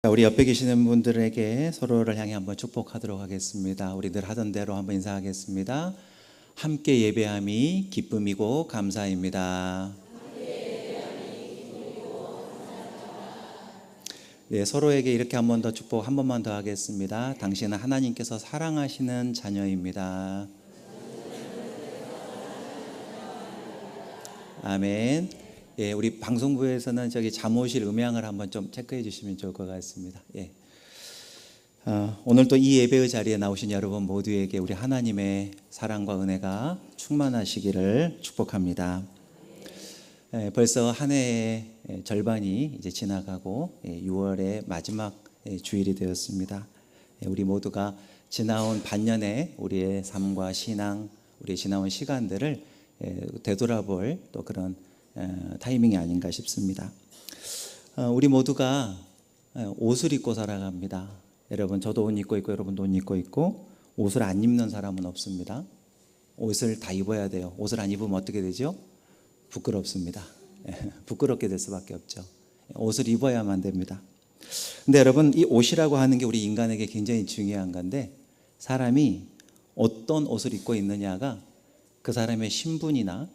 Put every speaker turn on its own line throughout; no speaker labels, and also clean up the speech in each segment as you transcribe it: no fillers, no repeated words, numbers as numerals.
우리 옆에 계시는 분들에게 서로를 향해 한번 축복하도록 하겠습니다. 우리 늘 하던 대로 한번 인사하겠습니다. 함께 예배함이 기쁨이고 감사입니다. 네, 서로에게 이렇게 한 번 더 축복 한 번만 더 하겠습니다. 당신은 하나님께서 사랑하시는 자녀입니다. 아멘. 예, 우리 방송부에서는 저기 잠옷실 음향을 한번 좀 체크해 주시면 좋을 것 같습니다. 예. 오늘 또 이 예배의 자리에 나오신 여러분 모두에게 우리 하나님의 사랑과 은혜가 충만하시기를 축복합니다. 예, 벌써 한 해의 절반이 이제 지나가고 6월의 마지막 주일이 되었습니다. 예, 우리 모두가 지나온 반년의 우리의 삶과 신앙, 우리의 지나온 시간들을 되돌아볼 또 그런 타이밍이 아닌가 싶습니다. 우리 모두가 옷을 입고 살아갑니다. 여러분, 저도 옷 입고 있고 여러분도 옷 입고 있고, 옷을 안 입는 사람은 없습니다. 옷을 다 입어야 돼요. 옷을 안 입으면 어떻게 되죠? 부끄럽습니다. 부끄럽게 될 수밖에 없죠. 옷을 입어야만 됩니다. 근데 여러분, 이 옷이라고 하는 게 우리 인간에게 굉장히 중요한 건데, 사람이 어떤 옷을 입고 있느냐가 그 사람의 신분이나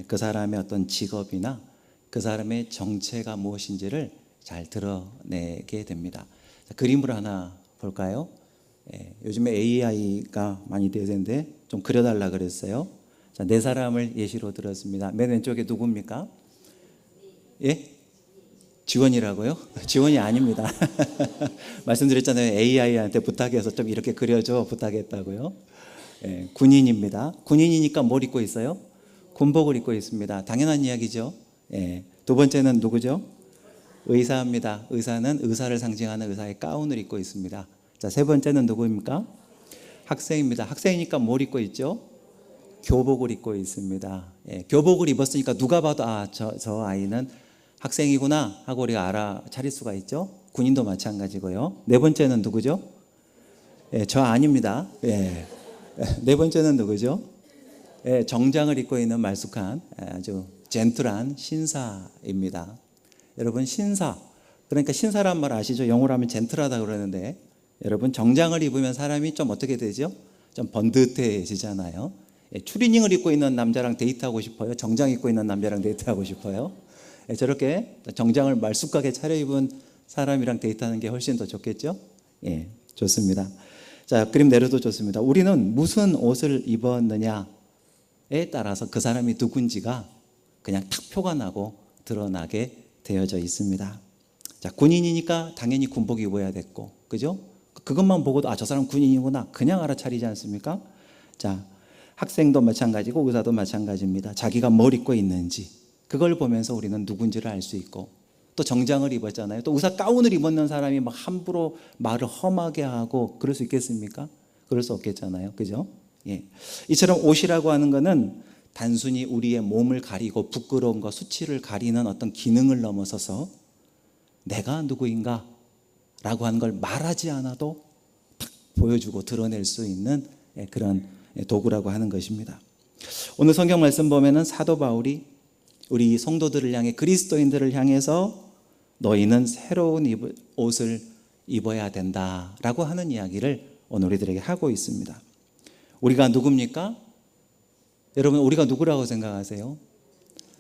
그 사람의 어떤 직업이나 그 사람의 정체가 무엇인지를 잘 드러내게 됩니다. 자, 그림을 하나 볼까요? 요즘에 AI가 많이 되는데 좀 그려달라 그랬어요. 자, 네 사람을 예시로 들었습니다. 맨 왼쪽에 누굽니까? 예? 지원이라고요? 지원이 아닙니다. 말씀드렸잖아요. AI한테 부탁해서 좀 이렇게 그려줘 부탁했다고요. 군인입니다. 군인이니까 뭘 입고 있어요? 군복을 입고 있습니다. 당연한 이야기죠. 두 번째는 누구죠? 의사입니다. 의사는 의사를 상징하는 의사의 가운을 입고 있습니다. 자, 세 번째는 누구입니까? 학생입니다. 학생이니까 뭘 입고 있죠? 교복을 입고 있습니다. 교복을 입었으니까 누가 봐도 저 아이는 학생이구나 하고 우리가 알아차릴 수가 있죠. 군인도 마찬가지고요. 네 번째는 누구죠? 저 아닙니다. 네 번째는 누구죠? 정장을 입고 있는 말쑥한 아주 젠틀한 신사입니다. 여러분, 신사, 그러니까 신사란 말 아시죠? 영어로 하면 젠틀하다 그러는데, 여러분, 정장을 입으면 사람이 좀 어떻게 되죠? 좀 번듯해지잖아요. 추리닝을 입고 있는 남자랑 데이트하고 싶어요? 정장 입고 있는 남자랑 데이트하고 싶어요? 저렇게 정장을 말쑥하게 차려입은 사람이랑 데이트하는 게 훨씬 더 좋겠죠? 예, 좋습니다. 자, 그림 내려도 좋습니다. 우리는 무슨 옷을 입었느냐에 따라서 그 사람이 누군지가 그냥 탁 표가 나고 드러나게 되어져 있습니다. 자, 군인이니까 당연히 군복 입어야 됐고, 그죠? 그것만 보고도 저 사람 군인이구나 그냥 알아차리지 않습니까? 자, 학생도 마찬가지고 의사도 마찬가지입니다. 자기가 뭘 입고 있는지 그걸 보면서 우리는 누군지를 알 수 있고, 또 정장을 입었잖아요. 또 의사 가운을 입었는 사람이 막 함부로 말을 험하게 하고 그럴 수 있겠습니까? 그럴 수 없겠잖아요. 그죠? 예. 이처럼 옷이라고 하는 것은 단순히 우리의 몸을 가리고 부끄러움과 수치를 가리는 어떤 기능을 넘어서서 내가 누구인가 라고 하는 걸 말하지 않아도 딱 보여주고 드러낼 수 있는 그런 도구라고 하는 것입니다. 오늘 성경 말씀 보면은 사도 바울이 우리 성도들을 향해, 그리스도인들을 향해서 너희는 새로운 옷을 입어야 된다라고 하는 이야기를 오늘 우리들에게 하고 있습니다. 우리가 누굽니까? 여러분, 우리가 누구라고 생각하세요?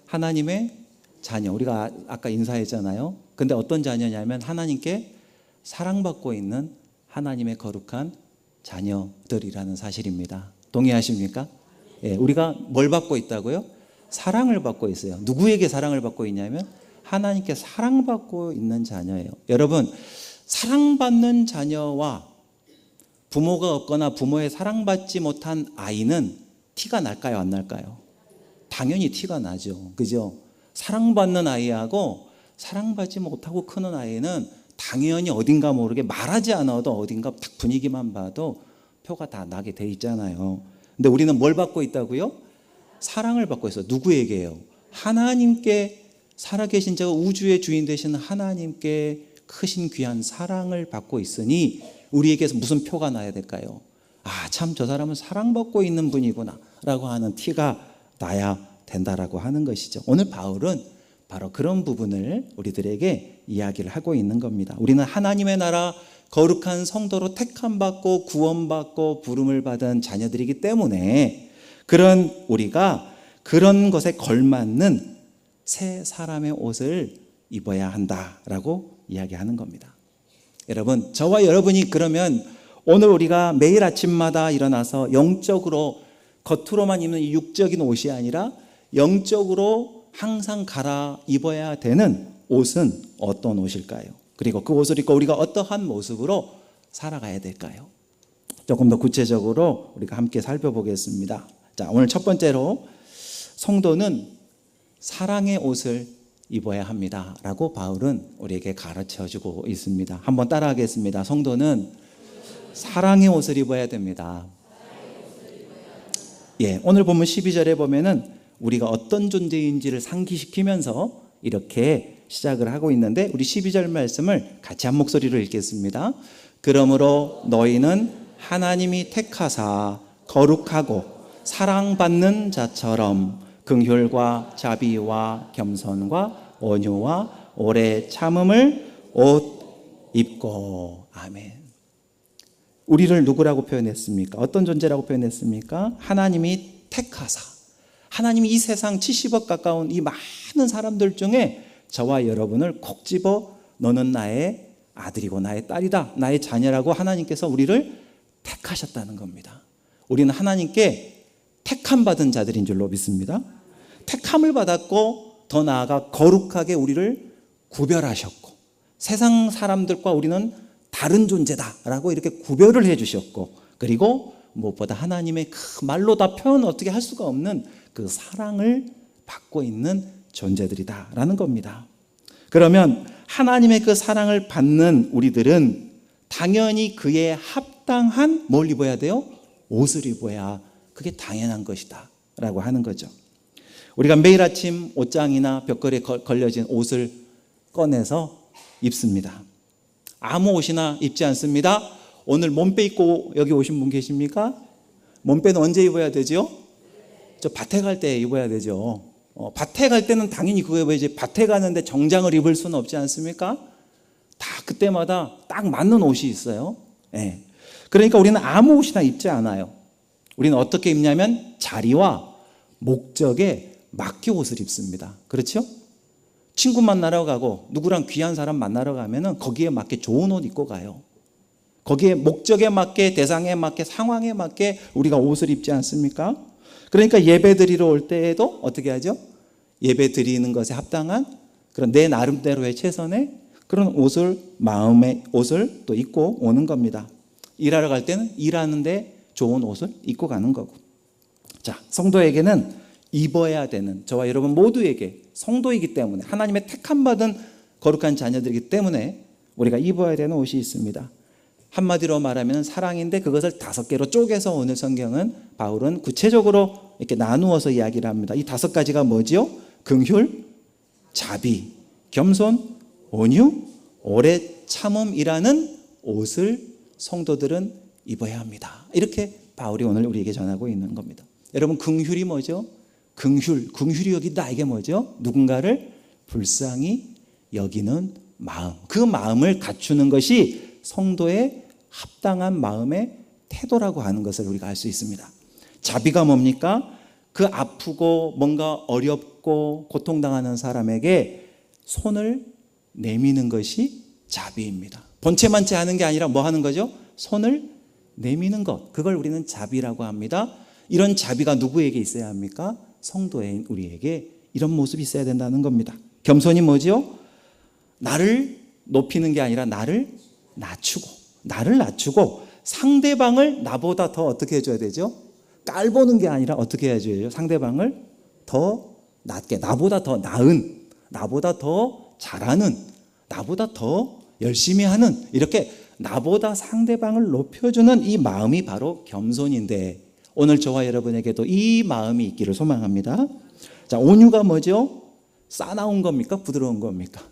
하나님의 자녀. 우리가 아까 인사했잖아요. 근데 어떤 자녀냐면 하나님께 사랑받고 있는 하나님의 거룩한 자녀들이라는 사실입니다. 동의하십니까? 예, 우리가 뭘 받고 있다고요? 사랑을 받고 있어요. 누구에게 사랑을 받고 있냐면 하나님께 사랑받고 있는 자녀예요. 여러분, 사랑받는 자녀와 부모가 없거나 부모의 사랑받지 못한 아이는 티가 날까요, 안 날까요? 당연히 티가 나죠. 그죠? 사랑받는 아이하고 사랑받지 못하고 크는 아이는 당연히 어딘가 모르게 말하지 않아도 어딘가 딱 분위기만 봐도 표가 다 나게 돼 있잖아요. 근데 우리는 뭘 받고 있다고요? 사랑을 받고 있어요. 누구에게요? 하나님께, 살아계신 저 우주의 주인 되시는 하나님께 크신 귀한 사랑을 받고 있으니 우리에게서 무슨 표가 나야 될까요? 참 저 사람은 사랑받고 있는 분이구나 라고 하는 티가 나야 된다라고 하는 것이죠. 오늘 바울은 바로 그런 부분을 우리들에게 이야기를 하고 있는 겁니다. 우리는 하나님의 나라 거룩한 성도로 택함받고 구원받고 부름을 받은 자녀들이기 때문에 그런 우리가 그런 것에 걸맞는 새 사람의 옷을 입어야 한다라고 이야기하는 겁니다. 여러분, 저와 여러분이 그러면 오늘 우리가 매일 아침마다 일어나서 영적으로 겉으로만 입는 이 육적인 옷이 아니라 영적으로 항상 갈아입어야 되는 옷은 어떤 옷일까요? 그리고 그 옷을 입고 우리가 어떠한 모습으로 살아가야 될까요? 조금 더 구체적으로 우리가 함께 살펴보겠습니다. 자, 오늘 첫 번째로 성도는 사랑의 옷을 입어야 합니다 라고 바울은 우리에게 가르쳐주고 있습니다. 한번 따라하겠습니다. 성도는 사랑의 옷을 입어야 됩니다. 예, 오늘 보면 12절에 보면은 우리가 어떤 존재인지를 상기시키면서 이렇게 시작을 하고 있는데 우리 12절 말씀을 같이 한 목소리로 읽겠습니다. 그러므로 너희는 하나님이 택하사 거룩하고 사랑받는 자처럼 긍휼과 자비와 겸손과 온유와 오래 참음을 옷 입고. 아멘. 우리를 누구라고 표현했습니까? 어떤 존재라고 표현했습니까? 하나님이 택하사. 하나님이 이 세상 70억 가까운 이 많은 사람들 중에 저와 여러분을 콕 집어 너는 나의 아들이고 나의 딸이다, 나의 자녀라고 하나님께서 우리를 택하셨다는 겁니다. 우리는 하나님께 택함 받은 자들인 줄로 믿습니다. 택함을 받았고 더 나아가 거룩하게 우리를 구별하셨고 세상 사람들과 우리는 다른 존재다라고 이렇게 구별을 해주셨고 그리고 무엇보다 하나님의 그 말로 다 표현 어떻게 할 수가 없는 그 사랑을 받고 있는 존재들이다라는 겁니다. 그러면 하나님의 그 사랑을 받는 우리들은 당연히 그에 합당한 뭘 입어야 돼요? 옷을 입어야 그게 당연한 것이다 라고 하는 거죠. 우리가 매일 아침 옷장이나 벽걸이에 걸려진 옷을 꺼내서 입습니다. 아무 옷이나 입지 않습니다. 오늘 몸빼 입고 여기 오신 분 계십니까? 몸빼는 언제 입어야 되죠? 저 밭에 갈 때 입어야 되죠. 밭에 갈 때는 당연히 그거 입어야지. 밭에 가는데 정장을 입을 수는 없지 않습니까? 다 그때마다 딱 맞는 옷이 있어요. 네. 그러니까 우리는 아무 옷이나 입지 않아요. 우리는 어떻게 입냐면 자리와 목적에 맞게 옷을 입습니다. 그렇죠? 친구 만나러 가고 누구랑 귀한 사람 만나러 가면은 거기에 맞게 좋은 옷 입고 가요. 거기에 목적에 맞게 대상에 맞게 상황에 맞게 우리가 옷을 입지 않습니까? 그러니까 예배 드리러 올 때에도 어떻게 하죠? 예배 드리는 것에 합당한 그런 내 나름대로의 최선의 그런 옷을 마음의 옷을 또 입고 오는 겁니다. 일하러 갈 때는 일하는데 좋은 옷을 입고 가는 거고. 자, 성도에게는 입어야 되는 저와 여러분 모두에게 성도이기 때문에 하나님의 택함받은 거룩한 자녀들이기 때문에 우리가 입어야 되는 옷이 있습니다. 한마디로 말하면 사랑인데 그것을 5개로 쪼개서 오늘 성경은 바울은 구체적으로 이렇게 나누어서 이야기를 합니다. 이 5가지가 뭐지요? 긍휼, 자비, 겸손, 온유, 오래 참음이라는 옷을 성도들은 입어야 합니다. 이렇게 바울이 오늘 우리에게 전하고 있는 겁니다. 여러분 긍휼이 뭐죠? 긍휼이 여기다 이게 뭐죠? 누군가를 불쌍히 여기는 마음. 그 마음을 갖추는 것이 성도의 합당한 마음의 태도라고 하는 것을 우리가 알 수 있습니다. 자비가 뭡니까? 그 아프고 뭔가 어렵고 고통당하는 사람에게 손을 내미는 것이 자비입니다. 본체만치 하는 게 아니라 뭐 하는 거죠? 손을 내미는 것. 그걸 우리는 자비라고 합니다. 이런 자비가 누구에게 있어야 합니까? 성도인 우리에게 이런 모습이 있어야 된다는 겁니다. 겸손이 뭐죠? 나를 높이는 게 아니라 나를 낮추고 상대방을 나보다 더 어떻게 해줘야 되죠? 깔보는 게 아니라 어떻게 해줘야죠? 상대방을 더 낮게, 나보다 더 나은, 나보다 더 잘하는, 나보다 더 열심히 하는, 이렇게 나보다 상대방을 높여주는 이 마음이 바로 겸손인데 오늘 저와 여러분에게도 이 마음이 있기를 소망합니다. 자, 온유가 뭐죠? 싸나운 겁니까? 부드러운 겁니까?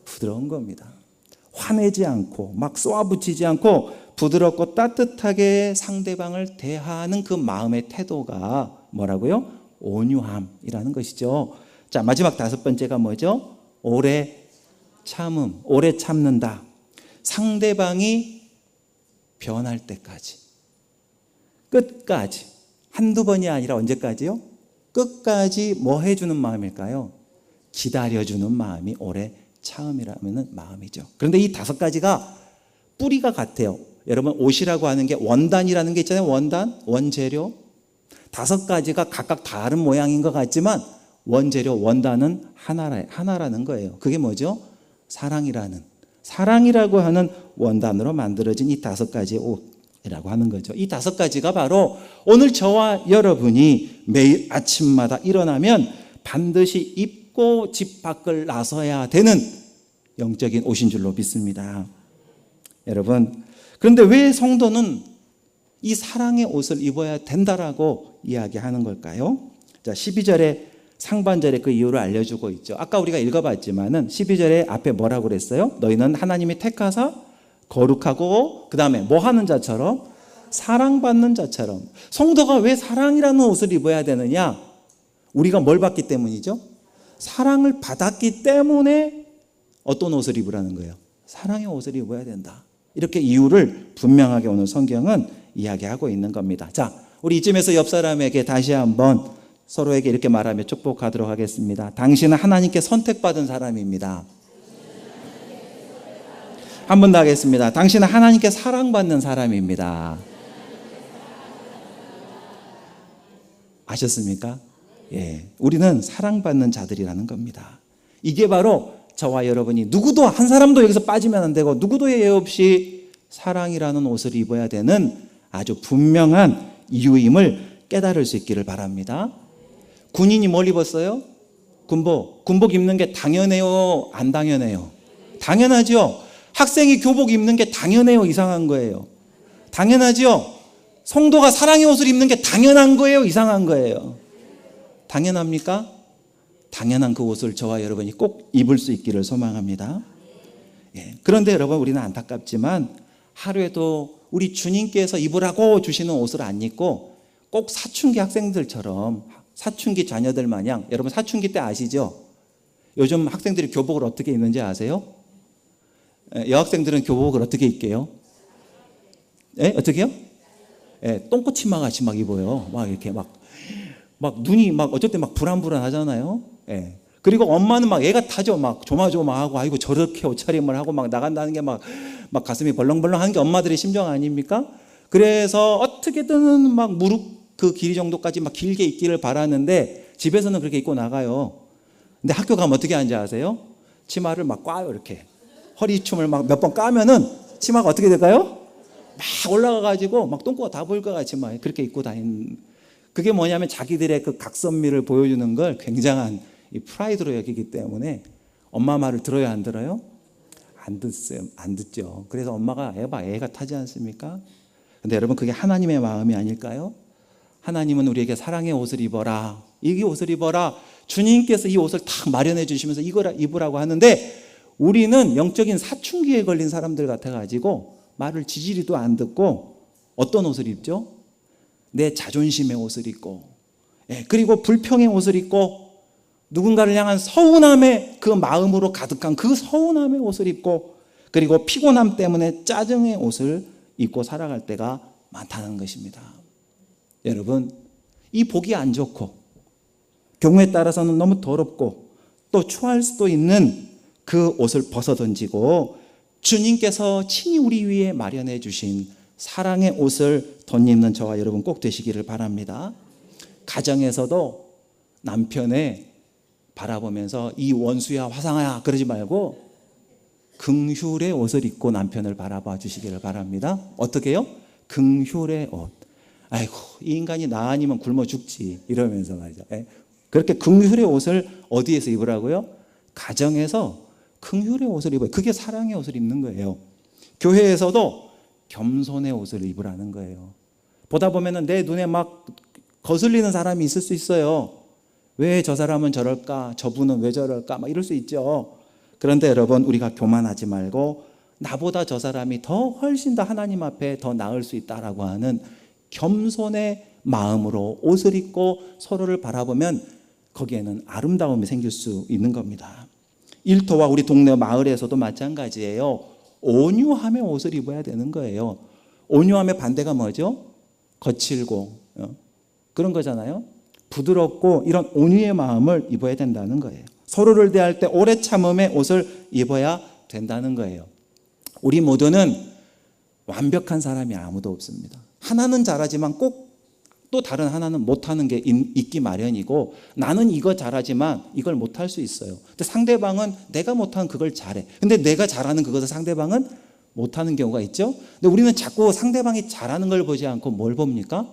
부드러운 겁니다. 화내지 않고 막 쏘아붙이지 않고 부드럽고 따뜻하게 상대방을 대하는 그 마음의 태도가 뭐라고요? 온유함이라는 것이죠. 자, 마지막 5번째가 뭐죠? 오래 참음, 오래 참는다. 상대방이 변할 때까지, 끝까지, 한두 번이 아니라 언제까지요? 끝까지 뭐 해주는 마음일까요? 기다려주는 마음이 오래 참음이라는 마음이죠. 그런데 이 5가지가 뿌리가 같아요. 여러분, 옷이라고 하는 게 원단이라는 게 있잖아요. 원단, 원재료. 5가지가 각각 다른 모양인 것 같지만 원재료, 원단은 하나라는 거예요. 그게 뭐죠? 사랑이라고 하는 원단으로 만들어진 이 5가지의 옷이라고 하는 거죠. 이 5가지가 바로 오늘 저와 여러분이 매일 아침마다 일어나면 반드시 입고 집 밖을 나서야 되는 영적인 옷인 줄로 믿습니다. 여러분, 그런데 왜 성도는 이 사랑의 옷을 입어야 된다라고 이야기하는 걸까요? 자, 12절에 상반절에 그 이유를 알려주고 있죠. 아까 우리가 읽어봤지만은 12절에 앞에 뭐라고 그랬어요? 너희는 하나님이 택하사 거룩하고 그 다음에 뭐 하는 자처럼? 사랑받는 자처럼. 성도가 왜 사랑이라는 옷을 입어야 되느냐? 우리가 뭘 받기 때문이죠? 사랑을 받았기 때문에 어떤 옷을 입으라는 거예요? 사랑의 옷을 입어야 된다. 이렇게 이유를 분명하게 오늘 성경은 이야기하고 있는 겁니다. 자, 우리 이쯤에서 옆 사람에게 다시 한번 서로에게 이렇게 말하며 축복하도록 하겠습니다. 당신은 하나님께 선택받은 사람입니다. 한 번 더 하겠습니다. 당신은 하나님께 사랑받는 사람입니다. 아셨습니까? 예, 우리는 사랑받는 자들이라는 겁니다. 이게 바로 저와 여러분이 누구도 한 사람도 여기서 빠지면 안 되고 누구도 예외 없이 사랑이라는 옷을 입어야 되는 아주 분명한 이유임을 깨달을 수 있기를 바랍니다. 군인이 뭘 입었어요? 군복 입는 게 당연해요? 안 당연해요? 당연하죠. 학생이 교복 입는 게 당연해요? 이상한 거예요? 당연하죠. 성도가 사랑의 옷을 입는 게 당연한 거예요? 이상한 거예요? 당연합니까? 당연한 그 옷을 저와 여러분이 꼭 입을 수 있기를 소망합니다. 예. 그런데 여러분, 우리는 안타깝지만 하루에도 우리 주님께서 입으라고 주시는 옷을 안 입고 꼭 사춘기 학생들처럼, 사춘기 자녀들 마냥, 여러분 사춘기 때 아시죠? 요즘 학생들이 교복을 어떻게 입는지 아세요? 여학생들은 교복을 어떻게 입게요? 예? 어떻게요? 예, 똥꼬치마 같이 막 입어요. 막 이렇게 막 눈이 막 어쩔 때 막 불안불안하잖아요. 예. 그리고 엄마는 막 애가 타죠. 막 조마조마하고, 아이고 저렇게 옷차림을 하고 막 나간다는 게 막 가슴이 벌렁벌렁 하는 게 엄마들의 심정 아닙니까? 그래서 어떻게든 막 무릎 그 길이 정도까지 막 길게 입기를 바라는데 집에서는 그렇게 입고 나가요. 근데 학교 가면 어떻게 하는지 아세요? 치마를 막 꽈요. 이렇게 허리춤을 막 몇 번 까면은 치마가 어떻게 될까요? 막 올라가가지고 막 똥꼬가 다 보일 것 같이 막 그렇게 입고 다니는. 그게 뭐냐면 자기들의 그 각선미를 보여주는 걸 굉장한 이 프라이드로 여기기 때문에 엄마 말을 들어요, 안 들어요? 안 듣죠. 그래서 엄마가 애가 타지 않습니까? 근데 여러분, 그게 하나님의 마음이 아닐까요? 하나님은 우리에게 사랑의 옷을 입어라, 이 옷을 입어라, 주님께서 이 옷을 딱 마련해 주시면서 이거라 입으라고 하는데 우리는 영적인 사춘기에 걸린 사람들 같아가지고 말을 지지리도 안 듣고 어떤 옷을 입죠? 내 자존심의 옷을 입고, 예, 그리고 불평의 옷을 입고 누군가를 향한 서운함의 그 마음으로 가득한 그 서운함의 옷을 입고, 그리고 피곤함 때문에 짜증의 옷을 입고 살아갈 때가 많다는 것입니다. 여러분, 이 보기 안 좋고 경우에 따라서는 너무 더럽고 또 추할 수도 있는 그 옷을 벗어던지고 주님께서 친히 우리 위에 마련해 주신 사랑의 옷을 덧입는 저와 여러분 꼭 되시기를 바랍니다. 가정에서도 남편의 바라보면서 이 원수야 화상아야 그러지 말고 긍휼의 옷을 입고 남편을 바라봐 주시기를 바랍니다. 어떻게 해요? 긍휼의 옷. 아이고, 이 인간이 나 아니면 굶어 죽지 이러면서 말이죠. 그렇게 긍휼의 옷을 어디에서 입으라고요? 가정에서 긍휼의 옷을 입어요. 그게 사랑의 옷을 입는 거예요. 교회에서도 겸손의 옷을 입으라는 거예요. 보다 보면은 내 눈에 막 거슬리는 사람이 있을 수 있어요. 왜 저 사람은 저럴까? 저분은 왜 저럴까? 막 이럴 수 있죠. 그런데 여러분, 우리가 교만하지 말고 나보다 저 사람이 더 훨씬 더 하나님 앞에 더 나을 수 있다라고 하는 겸손의 마음으로 옷을 입고 서로를 바라보면 거기에는 아름다움이 생길 수 있는 겁니다. 일터와 우리 동네 마을에서도 마찬가지예요. 온유함의 옷을 입어야 되는 거예요. 온유함의 반대가 뭐죠? 거칠고 그런 거잖아요. 부드럽고 이런 온유의 마음을 입어야 된다는 거예요. 서로를 대할 때 오래 참음의 옷을 입어야 된다는 거예요. 우리 모두는 완벽한 사람이 아무도 없습니다. 하나는 잘하지만 꼭 또 다른 하나는 못하는 게 있기 마련이고, 나는 이거 잘하지만 이걸 못할 수 있어요. 근데 상대방은 내가 못하는 그걸 잘해. 근데 내가 잘하는 그것을 상대방은 못하는 경우가 있죠. 근데 우리는 자꾸 상대방이 잘하는 걸 보지 않고 뭘 봅니까?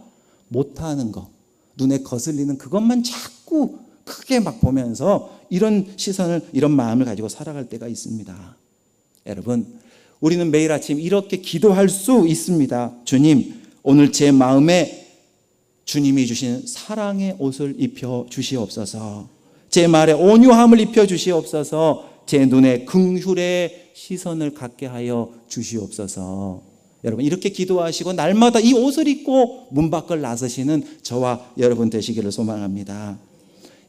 못하는 거, 눈에 거슬리는 그것만 자꾸 크게 막 보면서 이런 시선을, 이런 마음을 가지고 살아갈 때가 있습니다. 여러분, 우리는 매일 아침 이렇게 기도할 수 있습니다. 주님, 오늘 제 마음에 주님이 주신 사랑의 옷을 입혀 주시옵소서. 제 말에 온유함을 입혀 주시옵소서. 제 눈에 긍휼의 시선을 갖게 하여 주시옵소서. 여러분, 이렇게 기도하시고 날마다 이 옷을 입고 문 밖을 나서시는 저와 여러분 되시기를 소망합니다.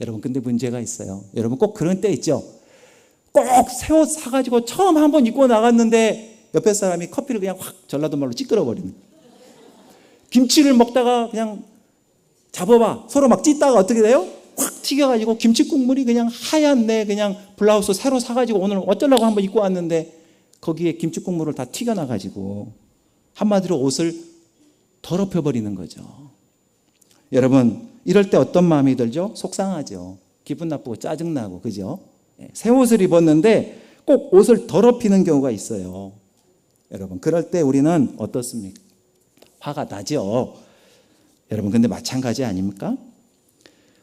여러분, 근데 문제가 있어요. 여러분, 꼭 그런 때 있죠. 꼭 새 옷 사가지고 처음 한번 입고 나갔는데 옆에 사람이 커피를 그냥 확, 전라도 말로 찌끄러 버리는. 김치를 먹다가 그냥 잡아봐, 서로 막 찢다가 어떻게 돼요? 확 튀겨가지고 김치 국물이 그냥 하얀 내 그냥 블라우스 새로 사가지고 오늘 어쩌려고 한번 입고 왔는데 거기에 김치 국물을 다 튀겨놔가지고 한마디로 옷을 더럽혀 버리는 거죠. 여러분, 이럴 때 어떤 마음이 들죠? 속상하죠. 기분 나쁘고 짜증나고, 그죠? 새 옷을 입었는데 꼭 옷을 더럽히는 경우가 있어요. 여러분, 그럴 때 우리는 어떻습니까? 화가 나죠. 여러분, 근데 마찬가지 아닙니까?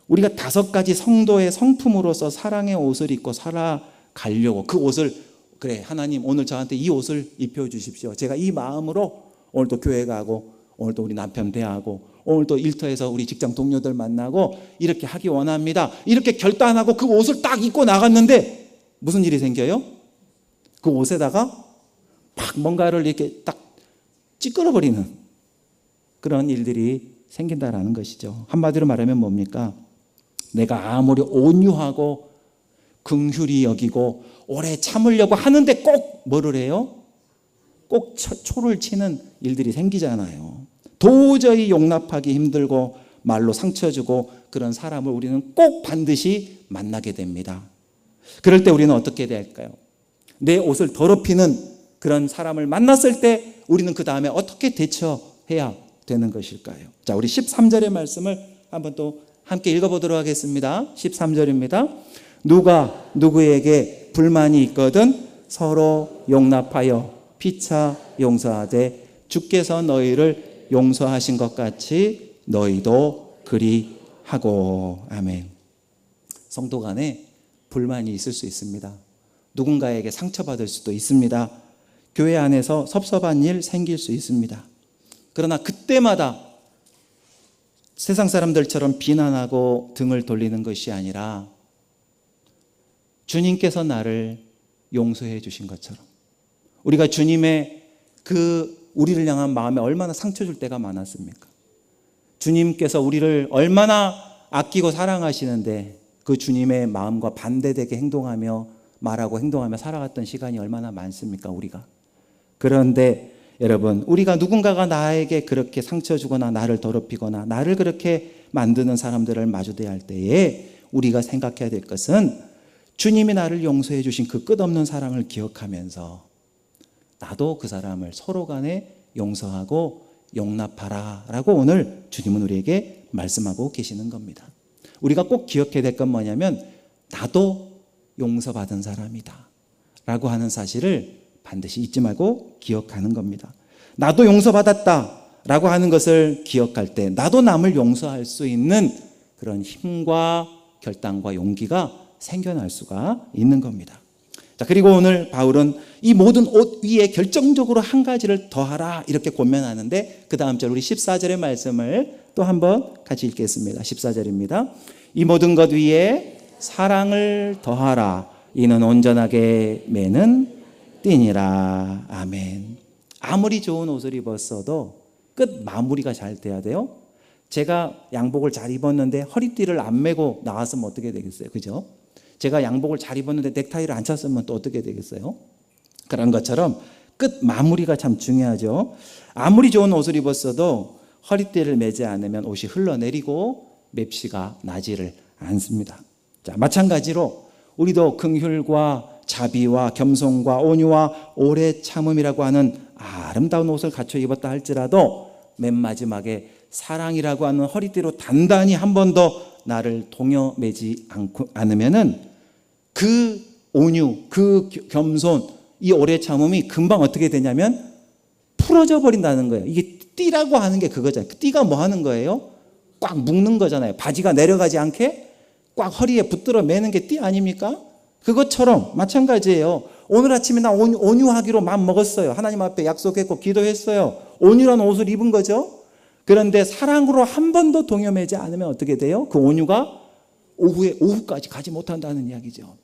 우리가 5가지 성도의 성품으로서 사랑의 옷을 입고 살아가려고, 그 옷을, 그래, 하나님 오늘 저한테 이 옷을 입혀주십시오. 제가 이 마음으로 오늘 또 교회 가고, 오늘 또 우리 남편 대하고, 오늘 또 일터에서 우리 직장 동료들 만나고 이렇게 하기 원합니다. 이렇게 결단하고 그 옷을 딱 입고 나갔는데 무슨 일이 생겨요? 그 옷에다가 막 뭔가를 이렇게 딱 찌끄러버리는 그런 일들이 생긴다라는 것이죠. 한마디로 말하면 뭡니까? 내가 아무리 온유하고 긍휼히 여기고 오래 참으려고 하는데 꼭 뭐를 해요? 꼭 초를 치는 일들이 생기잖아요. 도저히 용납하기 힘들고 말로 상처 주고 그런 사람을 우리는 꼭 반드시 만나게 됩니다. 그럴 때 우리는 어떻게 될까요? 내 옷을 더럽히는 그런 사람을 만났을 때 우리는 그 다음에 어떻게 대처해야 되는 것일까요? 자, 우리 13절의 말씀을 한번 또 함께 읽어보도록 하겠습니다. 13절입니다. 누가 누구에게 불만이 있거든 서로 용납하여 피차 용서하되 주께서 너희를 용서하신 것 같이 너희도 그리 하고. 아멘. 성도 간에 불만이 있을 수 있습니다. 누군가에게 상처받을 수도 있습니다. 교회 안에서 섭섭한 일 생길 수 있습니다. 그러나 그때마다 세상 사람들처럼 비난하고 등을 돌리는 것이 아니라 주님께서 나를 용서해 주신 것처럼, 우리가 주님의 우리를 향한 마음에 얼마나 상처 줄 때가 많았습니까? 주님께서 우리를 얼마나 아끼고 사랑하시는데 그 주님의 마음과 반대되게 행동하며 말하고 행동하며 살아갔던 시간이 얼마나 많습니까, 우리가? 그런데 여러분, 우리가 누군가가 나에게 그렇게 상처 주거나 나를 더럽히거나 나를 그렇게 만드는 사람들을 마주대할 때에 우리가 생각해야 될 것은 주님이 나를 용서해 주신 그 끝없는 사랑을 기억하면서 나도 그 사람을 서로 간에 용서하고 용납하라 라고 오늘 주님은 우리에게 말씀하고 계시는 겁니다. 우리가 꼭 기억해야 될 건 뭐냐면 나도 용서받은 사람이다 라고 하는 사실을 반드시 잊지 말고 기억하는 겁니다. 나도 용서받았다 라고 하는 것을 기억할 때 나도 남을 용서할 수 있는 그런 힘과 결단과 용기가 생겨날 수가 있는 겁니다. 자, 그리고 오늘 바울은 이 모든 옷 위에 결정적으로 한 가지를 더하라 이렇게 권면하는데 그 다음 절 우리 14절의 말씀을 또 한번 같이 읽겠습니다. 14절입니다. 이 모든 것 위에 사랑을 더하라. 이는 온전하게 매는 띠니라. 아멘. 아무리 좋은 옷을 입었어도 끝 마무리가 잘 돼야 돼요. 제가 양복을 잘 입었는데 허리띠를 안 매고 나왔으면 어떻게 되겠어요? 그죠? 제가 양복을 잘 입었는데 넥타이를 안 찼으면 또 어떻게 되겠어요? 그런 것처럼 끝 마무리가 참 중요하죠. 아무리 좋은 옷을 입었어도 허리띠를 매지 않으면 옷이 흘러내리고 맵시가 나지를 않습니다. 자, 마찬가지로 우리도 긍휼과 자비와 겸손과 온유와 오래 참음이라고 하는 아름다운 옷을 갖춰 입었다 할지라도 맨 마지막에 사랑이라고 하는 허리띠로 단단히 한 번 더 나를 동여매지 않으면은 그 온유, 그 겸손, 이 오래 참음이 금방 어떻게 되냐면 풀어져 버린다는 거예요. 이게 띠라고 하는 게 그거잖아요. 띠가 뭐 하는 거예요? 꽉 묶는 거잖아요. 바지가 내려가지 않게 꽉 허리에 붙들어 매는 게 띠 아닙니까? 그것처럼 마찬가지예요. 오늘 아침에 나 온유하기로 마음 먹었어요. 하나님 앞에 약속했고 기도했어요. 온유한 옷을 입은 거죠. 그런데 사랑으로 한 번도 동여매지 않으면 어떻게 돼요? 그 온유가 오후까지 가지 못한다는 이야기죠.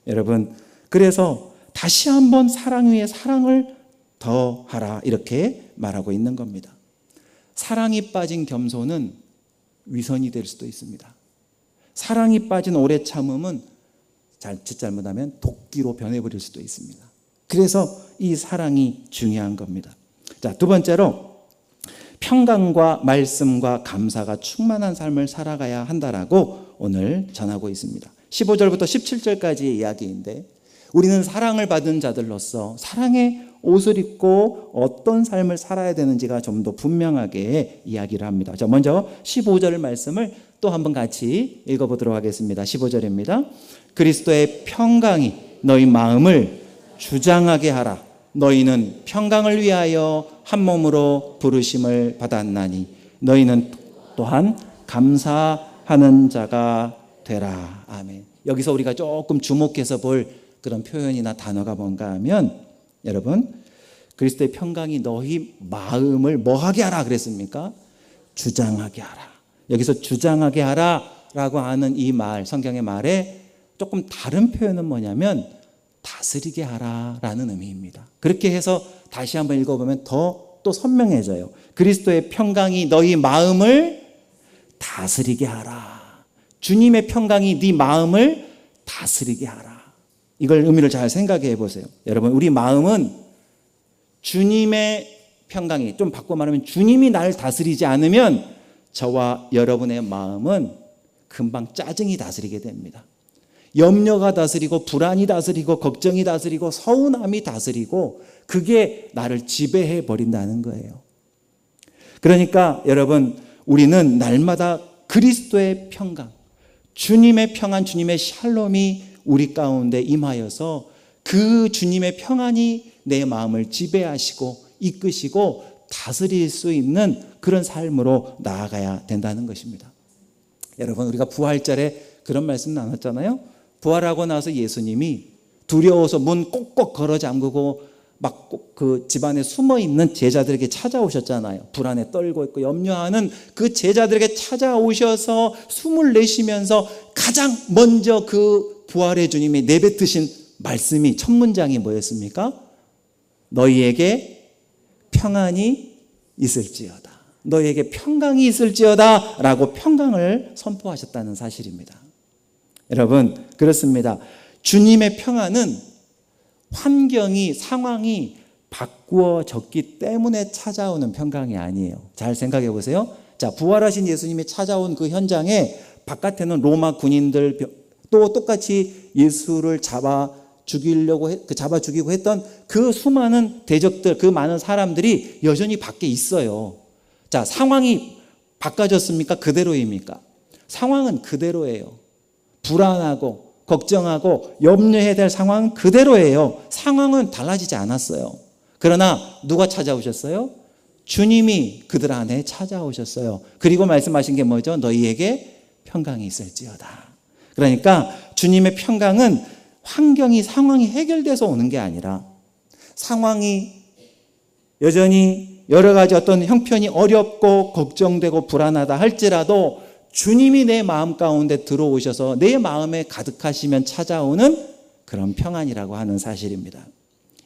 여러분, 그래서 다시 한번 사랑 위에 사랑을 더하라 이렇게 말하고 있는 겁니다. 사랑이 빠진 겸손은 위선이 될 수도 있습니다. 사랑이 빠진 오래 참음은 자칫 잘못하면 도끼로 변해버릴 수도 있습니다. 그래서 이 사랑이 중요한 겁니다. 자, 두 번째로 평강과 말씀과 감사가 충만한 삶을 살아가야 한다라고 오늘 전하고 있습니다. 15절부터 17절까지의 이야기인데 우리는 사랑을 받은 자들로서 사랑의 옷을 입고 어떤 삶을 살아야 되는지가 좀 더 분명하게 이야기를 합니다. 자, 먼저 15절 말씀을 또 한번 같이 읽어보도록 하겠습니다. 15절입니다. 그리스도의 평강이 너희 마음을 주장하게 하라. 너희는 평강을 위하여 한 몸으로 부르심을 받았나니 너희는 또한 감사하는 자가 되라. 아멘. 여기서 우리가 조금 주목해서 볼 그런 표현이나 단어가 뭔가 하면 여러분, 그리스도의 평강이 너희 마음을 뭐하게 하라 그랬습니까? 주장하게 하라. 여기서 주장하게 하라라고 하는 이 말, 성경의 말에 조금 다른 표현은 뭐냐면 다스리게 하라라는 의미입니다. 그렇게 해서 다시 한번 읽어보면 더 또 선명해져요. 그리스도의 평강이 너희 마음을 다스리게 하라. 주님의 평강이 네 마음을 다스리게 하라. 이걸 의미를 잘 생각해 보세요. 여러분, 우리 마음은 주님의 평강이, 좀 바꿔 말하면 주님이 나를 다스리지 않으면 저와 여러분의 마음은 금방 짜증이 다스리게 됩니다. 염려가 다스리고 불안이 다스리고 걱정이 다스리고 서운함이 다스리고 그게 나를 지배해 버린다는 거예요. 그러니까 여러분, 우리는 날마다 그리스도의 평강, 주님의 평안, 주님의 샬롬이 우리 가운데 임하여서 그 주님의 평안이 내 마음을 지배하시고 이끄시고 다스릴 수 있는 그런 삶으로 나아가야 된다는 것입니다. 여러분, 우리가 부활절에 그런 말씀 나눴잖아요. 부활하고 나서 예수님이 두려워서 문 꼭꼭 걸어 잠그고 막 그 집안에 숨어 있는 제자들에게 찾아오셨잖아요. 불안에 떨고 있고 염려하는 그 제자들에게 찾아오셔서 숨을 내쉬면서 가장 먼저 그 부활의 주님이 내뱉으신 말씀이 첫 문장이 뭐였습니까? 너희에게 평안이 있을지어다. 너희에게 평강이 있을지어다 라고 평강을 선포하셨다는 사실입니다. 여러분, 그렇습니다. 주님의 평안은 환경이, 상황이 바꾸어졌기 때문에 찾아오는 평강이 아니에요. 잘 생각해 보세요. 자, 부활하신 예수님이 찾아온 그 현장에 바깥에는 로마 군인들, 또 똑같이 예수를 잡아 죽이고 했던 그 수많은 대적들, 그 많은 사람들이 여전히 밖에 있어요. 자, 상황이 바꿔졌습니까? 그대로입니까? 상황은 그대로예요. 불안하고 걱정하고 염려해야 될 상황은 그대로예요. 상황은 달라지지 않았어요. 그러나 누가 찾아오셨어요? 주님이 그들 안에 찾아오셨어요. 그리고 말씀하신 게 뭐죠? 너희에게 평강이 있을지어다. 그러니까 주님의 평강은 환경이, 상황이 해결돼서 오는 게 아니라 상황이 여전히 여러 가지 어떤 형편이 어렵고 걱정되고 불안하다 할지라도 주님이 내 마음 가운데 들어오셔서 내 마음에 가득하시면 찾아오는 그런 평안이라고 하는 사실입니다.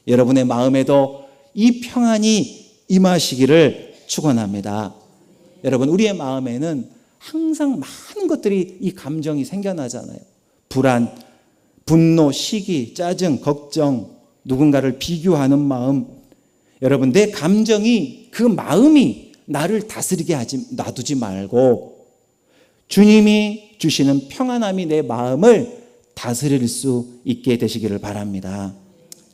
여러분의 마음에도 이 평안이 임하시기를 축원합니다. 여러분, 우리의 마음에는 항상 많은 것들이 이 감정이 생겨나잖아요. 불안, 분노, 시기, 짜증, 걱정, 누군가를 비교하는 마음. 여러분, 내 감정이, 그 마음이 나를 다스리게 놔두지 말고 주님이 주시는 평안함이 내 마음을 다스릴 수 있게 되시기를 바랍니다.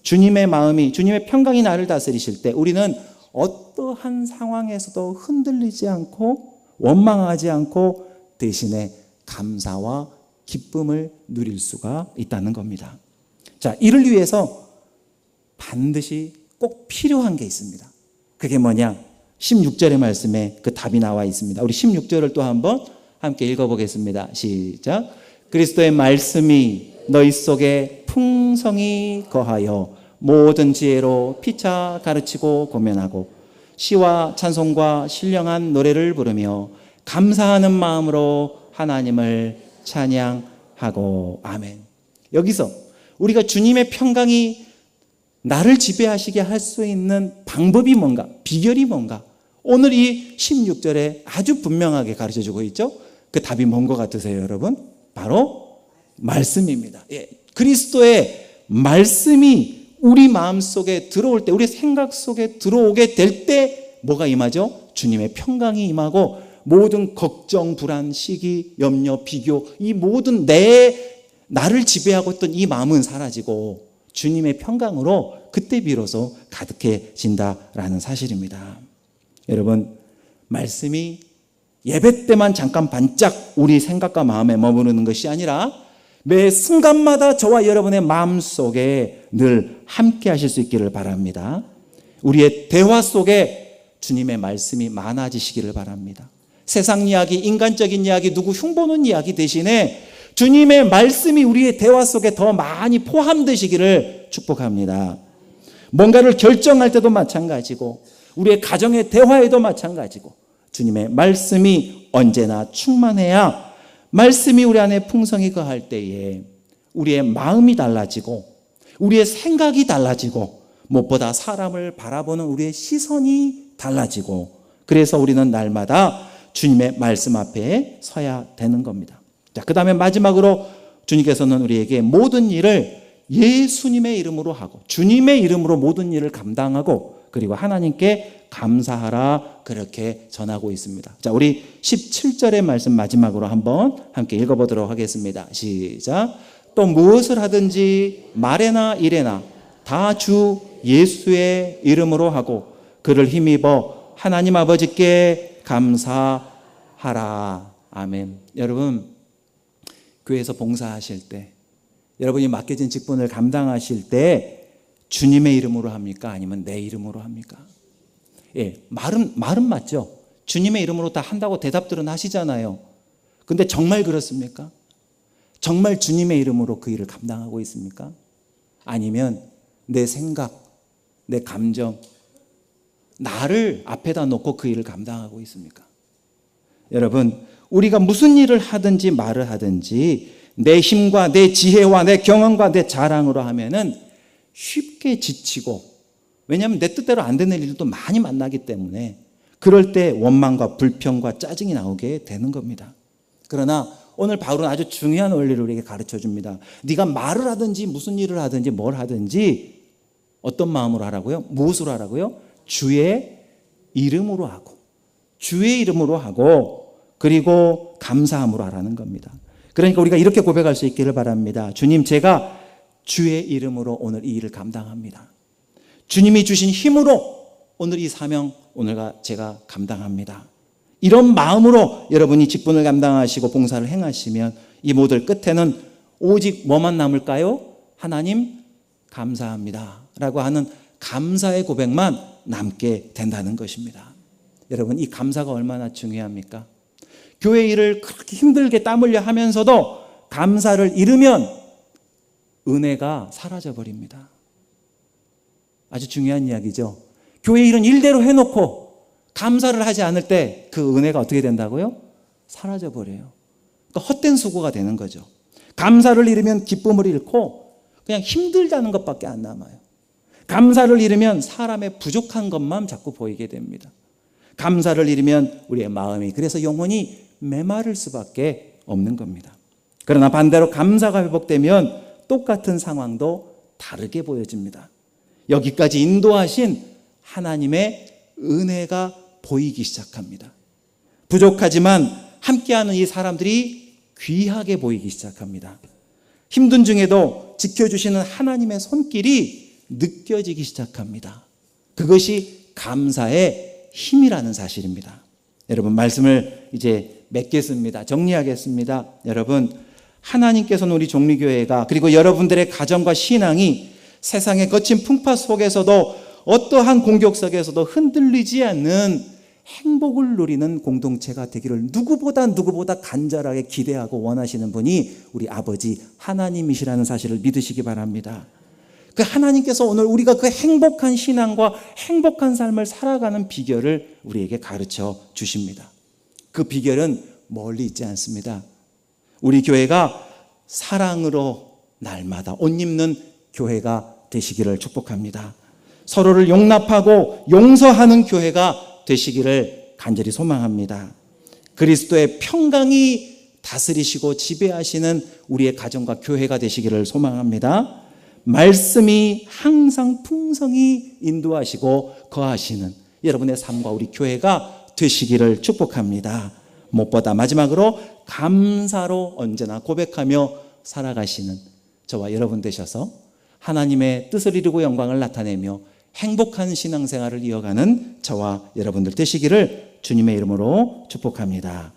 주님의 마음이, 주님의 평강이 나를 다스리실 때 우리는 어떠한 상황에서도 흔들리지 않고 원망하지 않고 대신에 감사와 기쁨을 누릴 수가 있다는 겁니다. 자, 이를 위해서 반드시 꼭 필요한 게 있습니다. 그게 뭐냐? 16절의 말씀에 그 답이 나와 있습니다. 우리 16절을 또 한번 함께 읽어보겠습니다. 시작. 그리스도의 말씀이 너희 속에 풍성히 거하여 모든 지혜로 피차 가르치고 고면하고 시와 찬송과 신령한 노래를 부르며 감사하는 마음으로 하나님을 찬양하고. 아멘. 여기서 우리가 주님의 평강이 나를 지배하시게 할 수 있는 방법이 뭔가, 비결이 뭔가, 오늘 이 16절에 아주 분명하게 가르쳐주고 있죠. 그 답이 뭔 것 같으세요, 여러분? 바로 말씀입니다. 예, 그리스도의 말씀이 우리 마음속에 들어올 때, 우리 생각 속에 들어오게 될 때 뭐가 임하죠? 주님의 평강이 임하고 모든 걱정, 불안, 시기, 염려, 비교, 이 모든 나를 지배하고 있던 이 마음은 사라지고 주님의 평강으로 그때 비로소 가득해진다라는 사실입니다. 여러분, 말씀이 예배 때만 잠깐 반짝 우리 생각과 마음에 머무르는 것이 아니라 매 순간마다 저와 여러분의 마음속에 늘 함께 하실 수 있기를 바랍니다. 우리의 대화 속에 주님의 말씀이 많아지시기를 바랍니다. 세상 이야기, 인간적인 이야기, 누구 흉보는 이야기 대신에 주님의 말씀이 우리의 대화 속에 더 많이 포함되시기를 축복합니다. 뭔가를 결정할 때도 마찬가지고 우리의 가정의 대화에도 마찬가지고 주님의 말씀이 언제나 충만해야, 말씀이 우리 안에 풍성히 거할 때에 우리의 마음이 달라지고 우리의 생각이 달라지고 무엇보다 사람을 바라보는 우리의 시선이 달라지고, 그래서 우리는 날마다 주님의 말씀 앞에 서야 되는 겁니다. 자, 그 다음에 마지막으로 주님께서는 우리에게 모든 일을 예수님의 이름으로 하고 주님의 이름으로 모든 일을 감당하고 그리고 하나님께 감사하라 그렇게 전하고 있습니다. 자, 우리 17절의 말씀 마지막으로 한번 함께 읽어보도록 하겠습니다. 시작. 또 무엇을 하든지 말에나 일에나 다 주 예수의 이름으로 하고 그를 힘입어 하나님 아버지께 감사하라. 아멘. 여러분, 교회에서 봉사하실 때, 여러분이 맡겨진 직분을 감당하실 때 주님의 이름으로 합니까? 아니면 내 이름으로 합니까? 예, 말은 맞죠. 주님의 이름으로 다 한다고 대답들은 하시잖아요. 근데 정말 그렇습니까? 정말 주님의 이름으로 그 일을 감당하고 있습니까? 아니면 내 생각, 내 감정, 나를 앞에다 놓고 그 일을 감당하고 있습니까? 여러분, 우리가 무슨 일을 하든지 말을 하든지 내 힘과 내 지혜와 내 경험과 내 자랑으로 하면은 쉽게 지치고, 왜냐하면 내 뜻대로 안 되는 일도 많이 만나기 때문에 그럴 때 원망과 불평과 짜증이 나오게 되는 겁니다. 그러나 오늘 바울은 아주 중요한 원리를 우리에게 가르쳐 줍니다. 네가 말을 하든지 무슨 일을 하든지 뭘 하든지 어떤 마음으로 하라고요? 무엇으로 하라고요? 주의 이름으로 하고, 주의 이름으로 하고 그리고 감사함으로 하라는 겁니다. 그러니까 우리가 이렇게 고백할 수 있기를 바랍니다. 주님, 제가 주의 이름으로 오늘 이 일을 감당합니다. 주님이 주신 힘으로 오늘 이 사명 오늘과 제가 감당합니다. 이런 마음으로 여러분이 직분을 감당하시고 봉사를 행하시면 이 모든 끝에는 오직 뭐만 남을까요? 하나님 감사합니다 라고 하는 감사의 고백만 남게 된다는 것입니다. 여러분, 이 감사가 얼마나 중요합니까? 교회 일을 그렇게 힘들게 땀 흘려 하면서도 감사를 잃으면 은혜가 사라져버립니다. 아주 중요한 이야기죠. 교회 일은 일대로 해놓고 감사를 하지 않을 때 그 은혜가 어떻게 된다고요? 사라져버려요. 그러니까 헛된 수고가 되는 거죠. 감사를 잃으면 기쁨을 잃고 그냥 힘들다는 것밖에 안 남아요. 감사를 잃으면 사람의 부족한 것만 자꾸 보이게 됩니다. 감사를 잃으면 우리의 마음이 그래서 영혼이 메마를 수밖에 없는 겁니다. 그러나 반대로 감사가 회복되면 똑같은 상황도 다르게 보여집니다. 여기까지 인도하신 하나님의 은혜가 보이기 시작합니다. 부족하지만 함께하는 이 사람들이 귀하게 보이기 시작합니다. 힘든 중에도 지켜주시는 하나님의 손길이 느껴지기 시작합니다. 그것이 감사의 힘이라는 사실입니다. 여러분, 말씀을 이제 맺겠습니다. 정리하겠습니다. 여러분, 하나님께서는 우리 종리교회가 그리고 여러분들의 가정과 신앙이 세상의 거친 풍파 속에서도 어떠한 공격 속에서도 흔들리지 않는 행복을 누리는 공동체가 되기를 누구보다 간절하게 기대하고 원하시는 분이 우리 아버지 하나님이시라는 사실을 믿으시기 바랍니다. 그 하나님께서 오늘 우리가 그 행복한 신앙과 행복한 삶을 살아가는 비결을 우리에게 가르쳐 주십니다. 그 비결은 멀리 있지 않습니다. 우리 교회가 사랑으로 날마다 옷 입는 교회가 되시기를 축복합니다. 서로를 용납하고 용서하는 교회가 되시기를 간절히 소망합니다. 그리스도의 평강이 다스리시고 지배하시는 우리의 가정과 교회가 되시기를 소망합니다. 말씀이 항상 풍성히 인도하시고 거하시는 여러분의 삶과 우리 교회가 되시기를 축복합니다. 무엇보다 마지막으로 감사로 언제나 고백하며 살아가시는 저와 여러분 되셔서 하나님의 뜻을 이루고 영광을 나타내며 행복한 신앙생활을 이어가는 저와 여러분들 되시기를 주님의 이름으로 축복합니다.